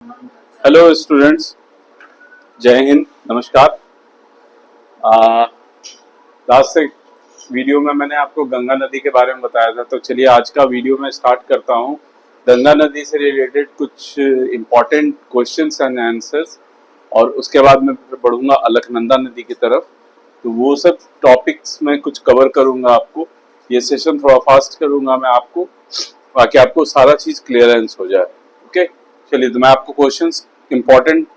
Hello students, जय हिंद, नमस्कार। Last से वीडियो में मैंने आपको गंगा नदी के बारे में बताया था, तो चलिए आज का वीडियो मैं स्टार्ट करता हूँ। गंगा नदी से रिलेटेड कुछ इम्पोर्टेंट क्वेश्चंस एंड आंसर्स, और उसके बाद मैं फिर बढ़ूंगा अलकनंदा नदी की तरफ। तो वो सब टॉपिक्स में कुछ कवर करूंगा आपको। ये सेशन थोड़ा फास्ट करूंगा मैं आपको, ताकि आपको सारा चीज क्लियरेंस हो जाए। ओके, चलिए तो मैं आपको क्वेश्चंस इम्पोर्टेंट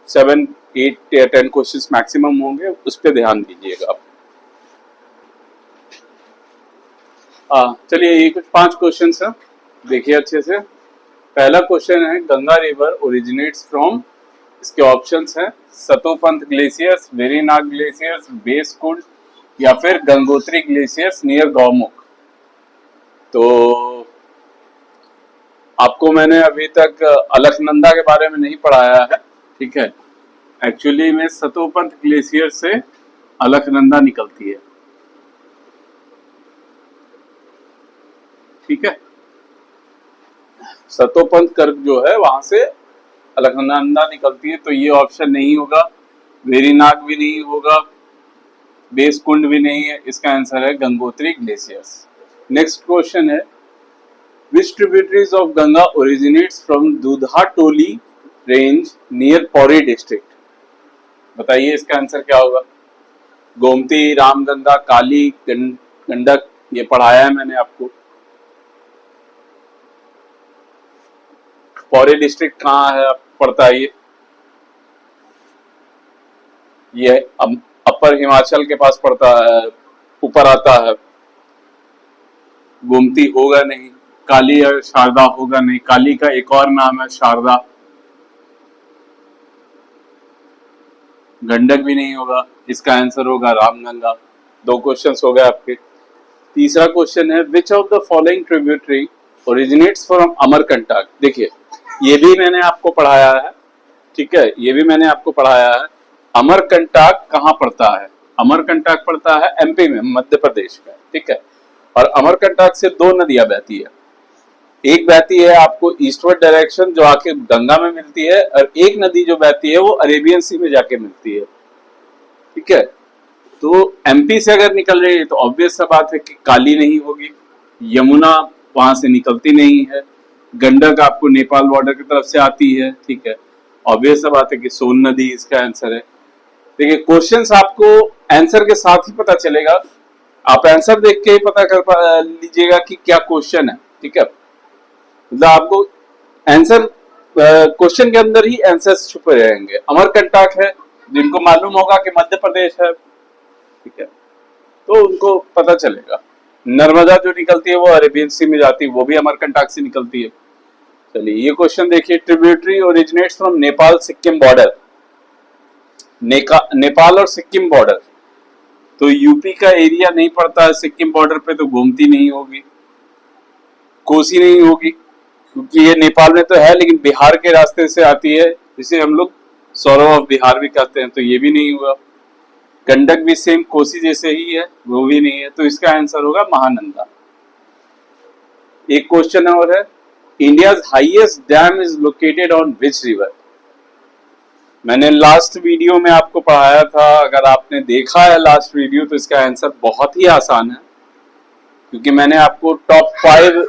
7, 8 या 10 क्वेश्चंस मैक्सिमम होंगे, उस पर ध्यान दीजिएगा आप। चलिए ये कुछ 5 क्वेश्चंस हैं, देखिए अच्छे से। पहला क्वेश्चन है, गंगा रिवर ओरिजिनेट्स फ्रॉम, इसके ऑप्शंस हैं सतोपंथ ग्लेशियर्स, वेरीनाग ग्लेशियर्स, बेस कुंड, या फिर गंगोत्री ग्लेशियर्स नियर गौमुख। तो आपको मैंने अभी तक अलकनंदा के बारे में नहीं पढ़ाया है, ठीक है। एक्चुअली में सतोपंथ ग्लेशियर से अलकनंदा निकलती है, ठीक है। सतोपंथ कर्क जो है वहां से अलकनंदा निकलती है, तो ये ऑप्शन नहीं होगा, वेरीनाग भी नहीं होगा, बेस कुंड भी नहीं है। इसका आंसर है गंगोत्री ग्लेशियर्स। नेक्स्ट क्वेश्चन है, Which tributaries of Ganga originates from Dudhatoli range near Pori district? बताइए इसका आंसर क्या होगा। गोमती, रामगंगा, काली, गंडक, ये पढ़ाया है मैंने आपको। पौरी डिस्ट्रिक्ट कहाँ है पड़ता है ये अपर हिमाचल के पास पड़ता है, ऊपर आता है। गोमती होगा नहीं, काली और शारदा होगा नहीं, काली का एक और नाम है शारदा। गंडक भी नहीं होगा, इसका आंसर होगा रामगंगा। 2 क्वेश्चंस हो गए आपके। तीसरा क्वेश्चन है, which of the following tributary originates from Amarkantak. देखिए ये भी मैंने आपको पढ़ाया है, ठीक है, ये भी मैंने आपको पढ़ाया है। अमरकंटक कहाँ पड़ता है? अमरकंटक पड़ता है एमपी में, मध्य प्रदेश में, ठीक है। और अमरकंटक से 2 नदियां बहती है। एक बहती है आपको ईस्टवर्ड डायरेक्शन, जो आके गंगा में मिलती है, और एक नदी जो बहती है वो अरेबियन सी में जाके मिलती है, ठीक है। तो एमपी से अगर निकल रही है तो ऑब्वियस सा बात है कि काली नहीं होगी, यमुना वहां से निकलती नहीं है, गंडक आपको नेपाल बॉर्डर की तरफ से आती है, ठीक है। ऑब्वियस सा बात है कि सोन नदी इसका आंसर है। देखिए क्वेश्चंस आपको आंसर के साथ ही पता चलेगा, आप आंसर देख के ही पता कर लीजिएगा कि क्या क्वेश्चन है, ठीक है। मतलब आपको आंसर क्वेश्चन के अंदर ही आंसर छुपे रहेंगे। अमरकंटक है, जिनको मालूम होगा कि मध्य प्रदेश है, ठीक है, तो उनको पता चलेगा। नर्मदा जो निकलती है वो अरेबियन सी में जाती है, वो भी अमरकंटक से निकलती है। चलिए ये क्वेश्चन देखिए, tributary originates from Nepal Sikkim border. Nepal और सिक्किम बॉर्डर, तो यूपी का एरिया नहीं पड़ता है सिक्किम बॉर्डर पे, तो गोमती नहीं होगी, कोसी नहीं होगी, क्योंकि ये नेपाल में तो है लेकिन बिहार के रास्ते से आती है, जिसे हम लोग सौरव ऑफ बिहार भी कहते हैं, तो ये भी नहीं हुआ। गंडक भी सेम कोसी जैसे ही है, वो भी नहीं है, तो इसका आंसर होगा महानंदा। एक क्वेश्चन और है, India's highest dam is located on which river. मैंने लास्ट वीडियो में आपको पढ़ाया था, अगर आपने देखा है लास्ट वीडियो तो इसका आंसर बहुत ही आसान है, क्योंकि मैंने आपको टॉप 5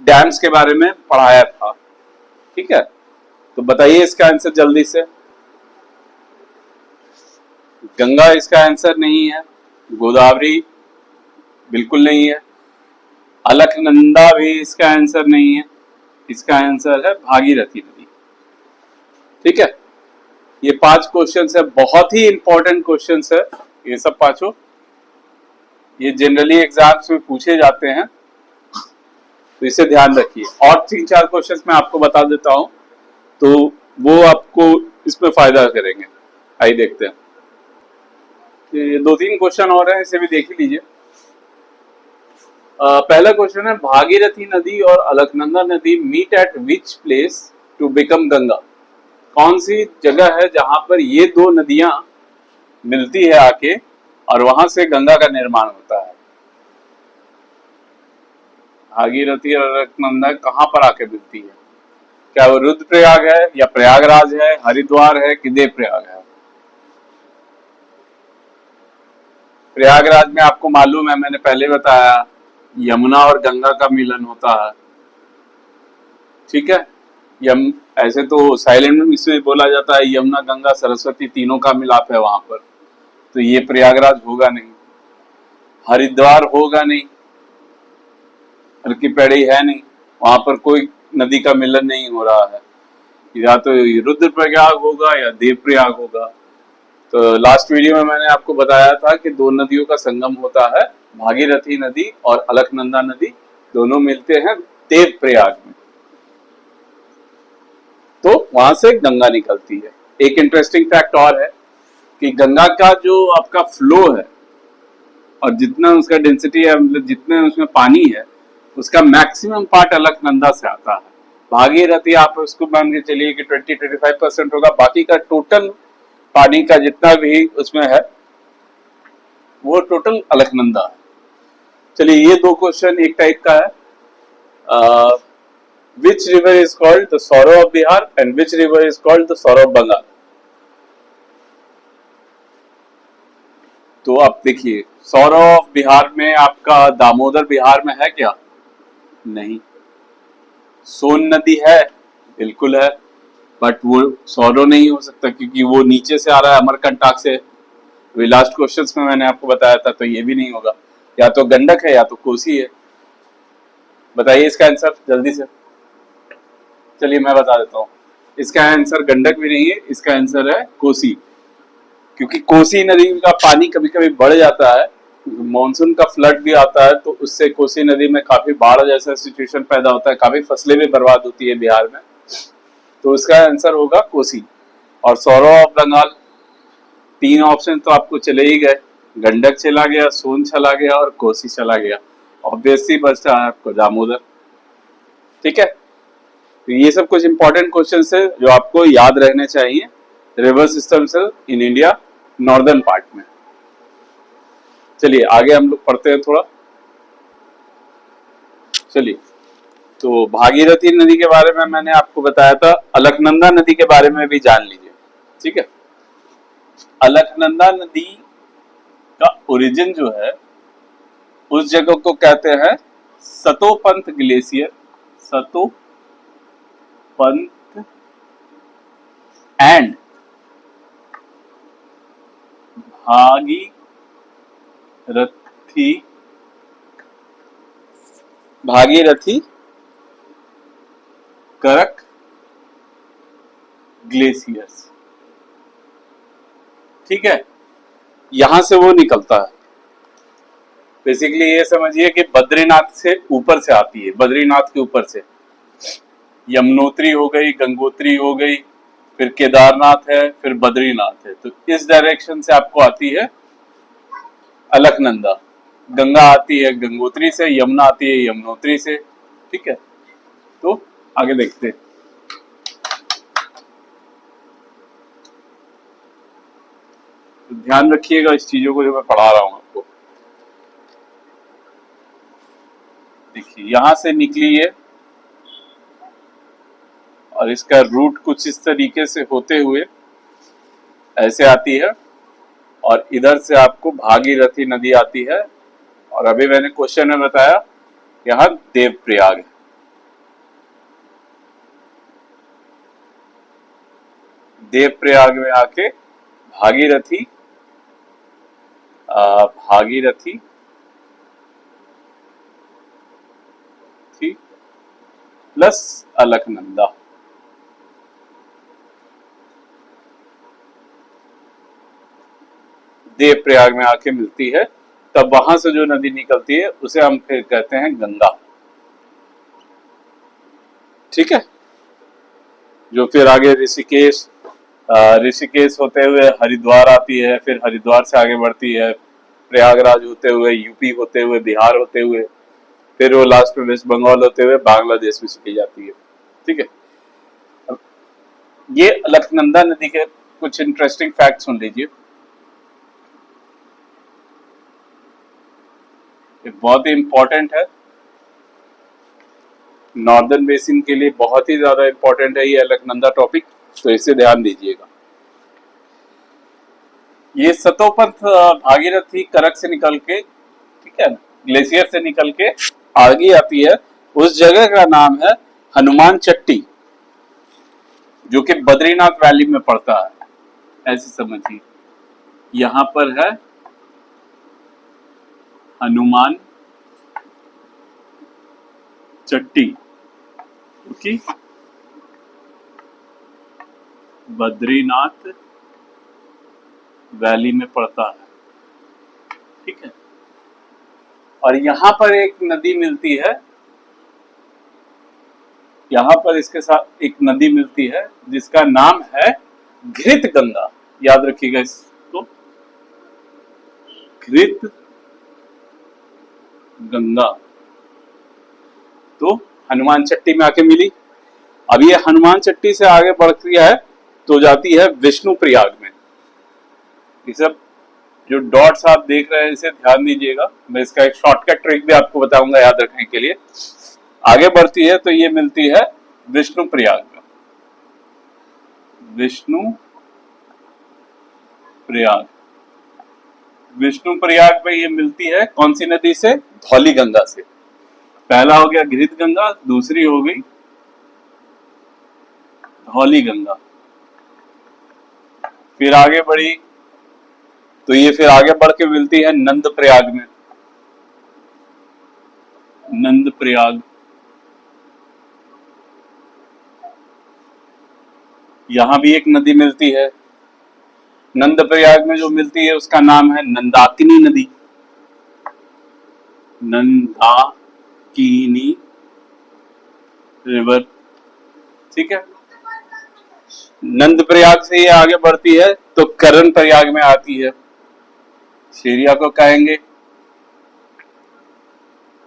डैम्स के बारे में पढ़ाया था, ठीक है। तो बताइए इसका आंसर जल्दी से। गंगा इसका आंसर नहीं है, गोदावरी बिल्कुल नहीं है, अलकनंदा भी इसका आंसर नहीं है, इसका आंसर है भागीरथी नदी, ठीक है। ये 5 क्वेश्चंस है, बहुत ही इंपॉर्टेंट क्वेश्चंस है ये सब 5। ये जनरली एग्जाम्स में पूछे जाते हैं, तो इसे ध्यान रखिए। और 3-4 क्वेश्चंस मैं आपको बता देता हूं, तो वो आपको इसमें फायदा करेंगे। आइए देखते हैं, 2-3 क्वेश्चन और हैं, इसे भी देख ही लीजिए। पहला क्वेश्चन है, भागीरथी नदी और अलकनंदा नदी meet at which place to become Ganga. कौन सी जगह है जहां पर ये 2 नदियां मिलती है आके, और वहां से गंगा का निर्माण होता है। भागीरथी और अलकनंदा कहां पर आके मिलती है? क्या वो रुद्रप्रयाग है या प्रयागराज है, हरिद्वार है कि देवप्रयाग है? प्रयागराज में आपको मालूम है, मैंने पहले बताया, यमुना और गंगा का मिलन होता है। ठीक है, यम ऐसे तो साइलेंट में इसमें बोला जाता है यमुना गंगा सरस्वती तीनों का मिलाप है वहां पर, तो ये प्रयागराज होगा नहीं, हरिद्वार होगा नहीं, हर की पैड़ी है नहीं, वहां पर कोई नदी का मिलन नहीं हो रहा है। या तो रुद्रप्रयाग होगा या देवप्रयाग होगा। तो लास्ट वीडियो में मैंने आपको बताया था कि दो नदियों का संगम होता है, भागीरथी नदी और अलकनंदा नदी, दोनों मिलते हैं देवप्रयाग में, तो वहां से गंगा निकलती है। एक इंटरेस्टिंग फैक्ट और है कि गंगा का जो आपका फ्लो है और जितना उसका डेंसिटी है, मतलब जितने उसमें पानी है, उसका मैक्सिमम पार्ट अलकनंदा से आता है। भागीरथी आप उसको मान के चलिए कि 20-25% होगा, बाकी का टोटल पानी का जितना भी उसमें है वो टोटल अलकनंदा है। चलिए ये दो क्वेश्चन एक टाइप का है। Which river is called the sorrow of Bihar and which river is called the sorrow of Bengal? तो आप देखिए, सौरो ऑफ बिहार में आपका दामोदर बिहार में है क्या? नहीं। सोन नदी है, बिल्कुल है, बट वो सौरो नहीं हो सकता क्योंकि वो नीचे से आ रहा है अमरकंटक से। अभी लास्ट क्वेश्चंस में मैंने आपको बताया था, तो ये भी नहीं होगा। या तो गंडक है या तो कोसी है। बताइए इसका आंसर जल्दी से। चलिए मैं बता देता हूँ, इसका आंसर गंडक भी नहीं है, इसका आंसर है कोसी। क्योंकि कोसी नदी का पानी कभी कभी बढ़ जाता है, मानसून का फ्लड भी आता है, तो उससे कोसी नदी में काफी बाढ़ जैसा सिचुएशन पैदा होता है, काफी फसलें भी बर्बाद होती है बिहार में। तो इसका आंसर होगा कोसी। और सौरो ऑफ बंगाल, तीन ऑप्शन तो आपको चले ही गए, गंडक चला गया, सोन चला गया और कोसी चला गया। ऑब्वियसली बचता है आपको दामोदर। ठीक है, तो ये सब कुछ इंपॉर्टेंट क्वेश्चन है जो आपको याद रहने चाहिए रिवर सिस्टम से इन इंडिया नॉर्दर्न पार्ट में। चलिए आगे हम लोग पढ़ते हैं थोड़ा। चलिए, तो भागीरथी नदी के बारे में मैंने आपको बताया था, अलकनंदा नदी के बारे में भी जान लीजिए। ठीक है, अलकनंदा नदी का ओरिजिन जो है उस जगह को कहते हैं सतोपंत ग्लेशियर। सतोपंत एंड भागीरथी करक ग्लेशियर्स। ठीक है, यहां से वो निकलता है। बेसिकली ये समझिए कि बद्रीनाथ से ऊपर से आती है, बद्रीनाथ के ऊपर से यमुनोत्री हो गई, गंगोत्री हो गई, फिर केदारनाथ है, फिर बद्रीनाथ है, तो इस डायरेक्शन से आपको आती है अलकनंदा। गंगा आती है गंगोत्री से, यमुना आती है यमुनोत्री से। ठीक है, तो आगे देखते हैं। तो ध्यान रखिएगा इस चीजों को जो मैं पढ़ा रहा हूं आपको। देखिए यहां से निकली है और इसका रूट कुछ इस तरीके से होते हुए ऐसे आती है और इधर से आपको भागीरथी नदी आती है। और अभी मैंने क्वेश्चन में बताया यहाँ देवप्रयाग है। देवप्रयाग में आके भागीरथी भागीरथी प्लस अलकनंदा, देवप्रयाग में आके मिलती है, तब वहां से जो नदी निकलती है उसे हम फिर कहते हैं गंगा। ठीक है, जो फिर आगे ऋषिकेश होते हुए हरिद्वार आती है, फिर हरिद्वार से आगे बढ़ती है प्रयागराज होते हुए, यूपी होते हुए, बिहार होते हुए, फिर वो लास्ट में वेस्ट बंगाल होते हुए बांग्लादेश में चली जाती है। ठीक है, ये अलकनंदा नदी के कुछ इंटरेस्टिंग फैक्ट सुन लीजिए। ये बहुत ही इंपॉर्टेंट है। नॉर्दर्न बेसिन के लिए बहुत ही ज्यादा इंपॉर्टेंट है ये अलकनंदा टॉपिक, तो इसे ध्यान दीजिएगा। ये सतोपंथ भागीरथी करक से निकल के, ठीक है, ग्लेशियर से निकल के आगे आती है। उस जगह का नाम है हनुमान चट्टी, जो कि बद्रीनाथ वैली में पड़ता है। ऐसे समझिए, यहां पर है हनुमान चट्टी, ओके, बद्रीनाथ वैली में पड़ता है, ठीक है। और यहां पर एक नदी मिलती है, यहां पर इसके साथ एक नदी मिलती है जिसका नाम है घृत गंगा। याद रखिएगा इसको, घृत गंगा। तो हनुमान चट्टी में आके मिली। अब ये हनुमान चट्टी से आगे बढ़ती है तो जाती है विष्णु प्रयाग में। ये सब जो डॉट्स आप देख रहे हैं इसे ध्यान दीजिएगा, मैं इसका एक शॉर्टकट ट्रिक भी आपको बताऊंगा याद रखने के लिए। आगे बढ़ती है तो ये मिलती है विष्णु प्रयाग में। विष्णु प्रयाग, विष्णु प्रयाग में ये मिलती है कौन सी नदी से? धौली गंगा से। पहला हो गया घृत गंगा, दूसरी हो गई धौली गंगा। फिर आगे बढ़ी तो ये फिर आगे बढ़ के मिलती है नंद प्रयाग में। नंद प्रयाग, यहां भी एक नदी मिलती है। नंद प्रयाग में जो मिलती है उसका नाम है नंदाकिनी नदी। नंदाकिनी रिवर, ठीक है। नंद प्रयाग से ये आगे बढ़ती है तो करण प्रयाग में आती है। इस एरिया को कहेंगे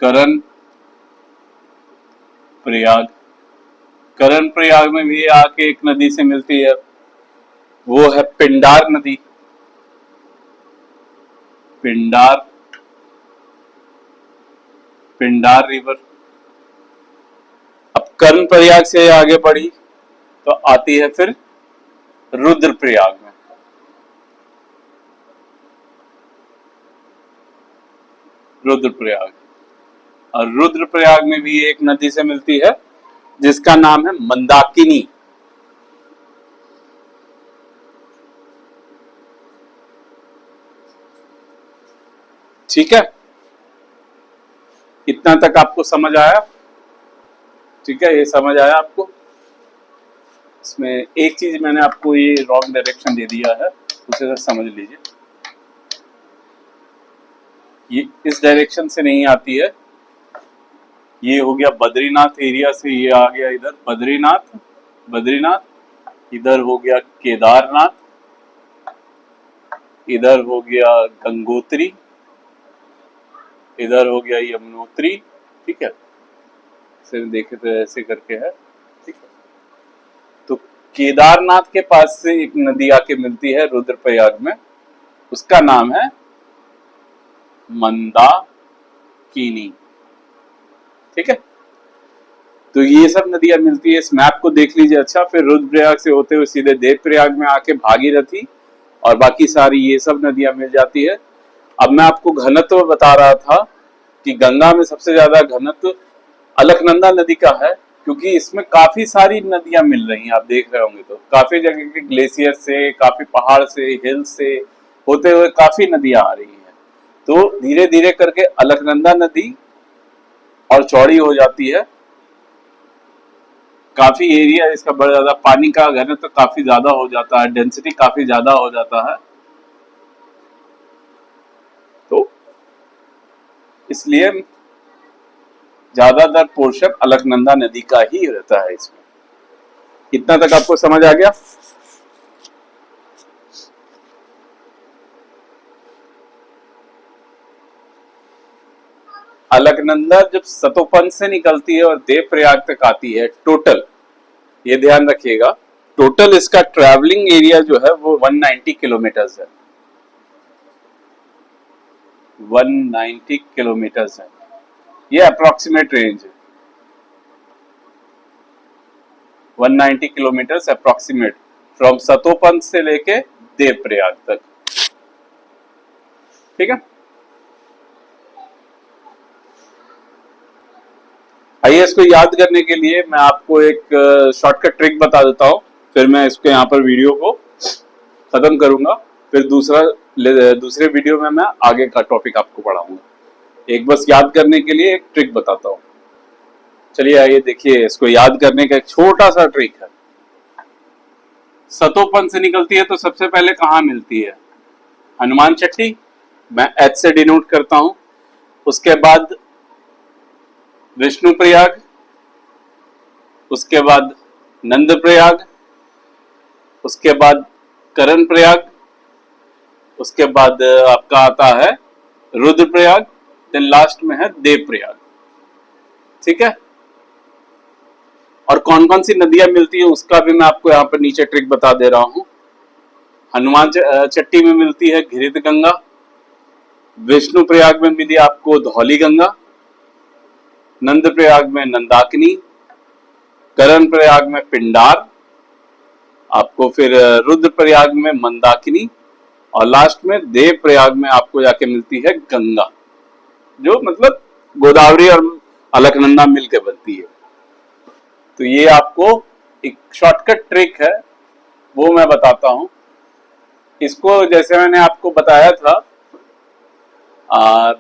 करण प्रयाग। करण प्रयाग में भी आके एक नदी से मिलती है, वो है पिंडार नदी। पिंडार, पिंडार रिवर। अब कर्ण प्रयाग से आगे बढ़ी तो आती है फिर रुद्रप्रयाग में। रुद्रप्रयाग, और रुद्रप्रयाग में भी एक नदी से मिलती है जिसका नाम है मंदाकिनी। ठीक है, इतना तक आपको समझ आया? ठीक है, ये समझ आया आपको? इसमें एक चीज मैंने आपको ये रॉन्ग डायरेक्शन दे दिया है, उसे समझ लीजिए। ये इस डायरेक्शन से नहीं आती है, ये हो गया बद्रीनाथ एरिया से, ये आ गया इधर बद्रीनाथ, बद्रीनाथ इधर हो गया केदारनाथ, इधर हो गया गंगोत्री, इधर हो गया यमुनोत्री, ठीक है। सिर्फ देखे तो ऐसे करके है, ठीक है। तो केदारनाथ के पास से एक नदी आके मिलती है रुद्रप्रयाग में, उसका नाम है मंदाकिनी, ठीक है। तो ये सब नदियां मिलती है, इस मैप को देख लीजिए अच्छा। फिर रुद्रप्रयाग से होते हुए सीधे देवप्रयाग में आके भागीरथी और बाकी सारी ये सब नदियां मिल जाती है। अब मैं आपको घनत्व बता रहा था कि गंगा में सबसे ज्यादा घनत्व अलकनंदा नदी का है, क्योंकि इसमें काफी सारी नदियां मिल रही हैं। आप देख रहे होंगे तो काफी जगह के ग्लेशियर से, काफी पहाड़ से, हिल से होते हुए काफी नदियां आ रही हैं। तो धीरे धीरे करके अलकनंदा नदी और चौड़ी हो जाती है। काफी एरिया इसका बढ़ जाता है, पानी का घनत्व तो काफी ज्यादा हो जाता है, डेंसिटी काफी ज्यादा हो जाता है। तो इसलिए ज्यादातर पोर्शन अलकनंदा नदी का ही रहता है इसमें। इतना तक आपको समझ आ गया? अलकनंदा जब सतोपन से निकलती है और देवप्रयाग तक आती है, टोटल ये ध्यान रखिएगा, टोटल इसका ट्रैवलिंग एरिया जो है वो 190 किलोमीटर्स है। 190 किलोमीटर्स है, ये अप्रोक्सीमेट रेंज है। 190 किलोमीटर अप्रोक्सीमेट फ्रॉम सतोपंथ से लेके देवप्रयाग तक। ठीक है, आइए इसको याद करने के लिए मैं आपको एक शॉर्टकट ट्रिक बता देता हूँ, फिर मैं इसको यहाँ पर वीडियो को खत्म करूंगा, फिर दूसरे वीडियो में मैं आगे का टॉपिक आपको पढ़ाऊंगा। एक बस याद करने के लिए एक ट्रिक बताता हूँ। चलिए आइए देखिए, इसको याद करने का एक छोटा सा ट्रिक है। सतोपंथ से निकलती है तो सबसे पहले कहाँ मिलती है? हनुमान चट्टी, मैं एच से डिनोट करता हूं। उसके बाद विष्णु प्रयाग, उसके बाद नंद प्रयाग, उसके बाद करण प्रयाग, उसके बाद आपका आता है रुद्र प्रयाग, देन लास्ट में है देव प्रयाग। ठीक है, और कौन कौन सी नदियां मिलती है उसका भी मैं आपको यहाँ पर नीचे ट्रिक बता दे रहा हूं। हनुमान चट्टी में मिलती है घृत गंगा, विष्णु प्रयाग में मिली आपको धौली गंगा, नंद प्रयाग में नंदाकिनी, करण प्रयाग में पिंडार, आपको फिर रुद्र प्रयाग में मंदाकिनी, और लास्ट में देव प्रयाग में आपको जाके मिलती है गंगा, जो मतलब गोदावरी और अलकनंदा मिलकर बनती है। तो ये आपको एक शॉर्टकट ट्रिक है, वो मैं बताता हूं। इसको जैसे मैंने आपको बताया था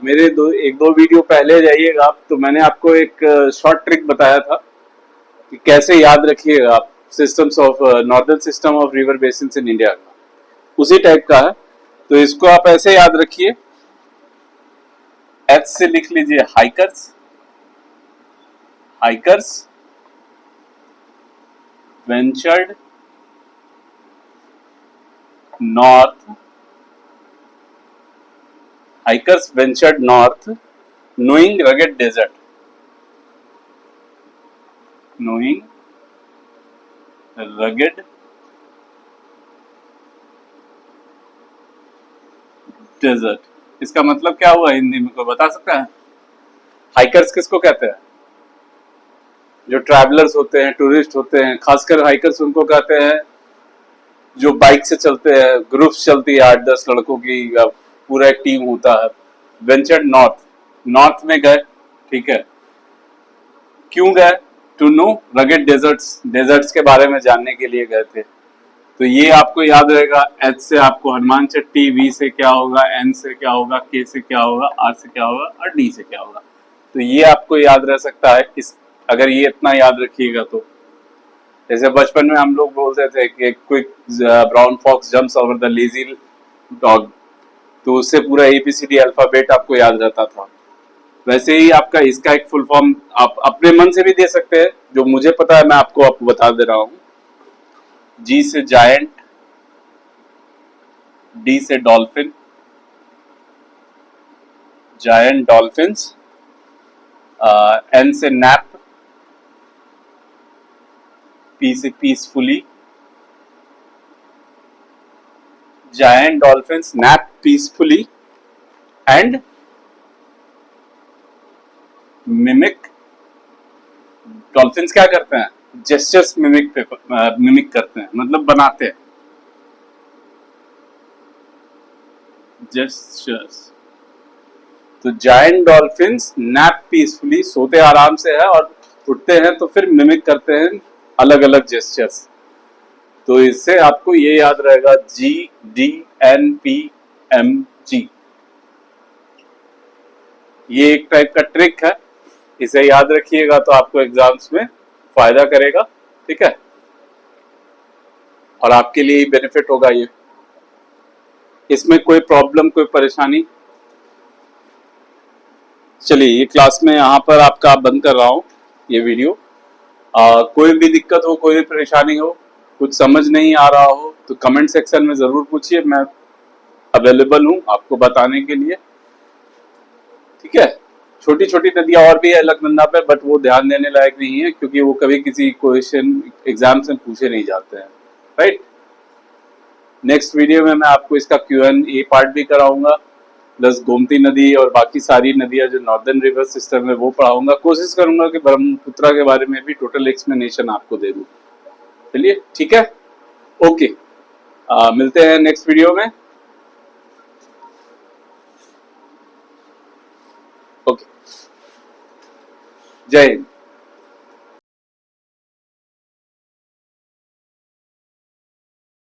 मेरे एक दो वीडियो पहले जाइएगा, तो मैंने आपको एक शॉर्ट ट्रिक बताया था कि कैसे याद रखिएगा आप systems of northern system of river basin in India का, उसी टाइप का है। तो इसको आप ऐसे याद रखिए, एच से लिख लीजिए hikers, hikers ventured north, hikers ventured north knowing rugged desert, knowing rugged desert. इसका मतलब क्या हुआ हिंदी में, कोई बता सकता है? हाइकर्स किसको कहते हैं? जो ट्रैवलर्स होते हैं, टूरिस्ट होते हैं, खासकर हाइकर्स उनको कहते हैं जो बाइक से चलते हैं, ग्रुप्स चलती है 8-10 लड़कों की, पूरा एक टीम होता है। वेंचर्ड नॉर्थ, नॉर्थ में गए, ठीक है, क्यों गए? To know rugged deserts, deserts के बारे में जानने के लिए गए थे। तो ये आपको याद रहेगा। एच से आपको हनुमान चट्टी, वी से क्या होगा, एन से क्या होगा, के से क्या होगा, आर से क्या होगा और डी से क्या होगा। तो ये आपको याद रह सकता है इस, अगर ये इतना याद रखिएगा तो। जैसे बचपन में हम लोग बोलते थे कि quick brown fox jumps over the lazy dog, तो उससे पूरा एबीसीडी अल्फाबेट आपको याद रहता था। वैसे ही आपका इसका एक फुल फॉर्म आप अपने मन से भी दे सकते हैं, जो मुझे पता है मैं आपको बता दे रहा हूं। जी से जायंट, डी से डॉल्फिन, जायंट डॉल्फिन्स, एन से नैप, पी से peacefully, giant dolphins nap peacefully and mimic. Dolphins क्या करते हैं? जेस्चर्स मिमिक करते हैं, मतलब बनाते हैं जेस्चर्स। तो जायंट डॉल्फिन्स नैप पीसफुली, सोते आराम से है, और उठते हैं तो फिर मिमिक करते हैं अलग अलग जेस्चर्स। तो इससे आपको ये याद रहेगा, GDNPMG। ये एक टाइप का ट्रिक है, इसे याद रखिएगा तो आपको एग्जाम्स में फायदा करेगा। ठीक है, और आपके लिए बेनिफिट होगा ये। इसमें कोई प्रॉब्लम, कोई परेशानी? चलिए ये क्लास में यहाँ पर आपका बंद कर रहा हूँ ये वीडियो। कोई भी दिक्कत हो, कोई भी परेशानी हो, कुछ समझ नहीं आ रहा हो तो कमेंट सेक्शन में जरूर पूछिए, मैं अवेलेबल हूँ आपको बताने के लिए। ठीक है, छोटी छोटी नदियां और भी है अलकनंदा पे, बट वो ध्यान देने लायक नहीं है क्योंकि वो कभी किसी क्वेश्चन एग्जाम से पूछे नहीं जाते हैं। राइट, नेक्स्ट वीडियो में मैं आपको इसका Q&A पार्ट भी कराऊंगा, प्लस गोमती नदी और बाकी सारी नदियां जो नॉर्दर्न रिवर सिस्टम है वो पढ़ाऊंगा। कोशिश करूंगा कि ब्रह्मपुत्रा के बारे में भी टोटल एक्सप्लेनेशन आपको दे दूं। चलिए ठीक है, ओके, मिलते हैं नेक्स्ट वीडियो में। ओके, जय हिंद।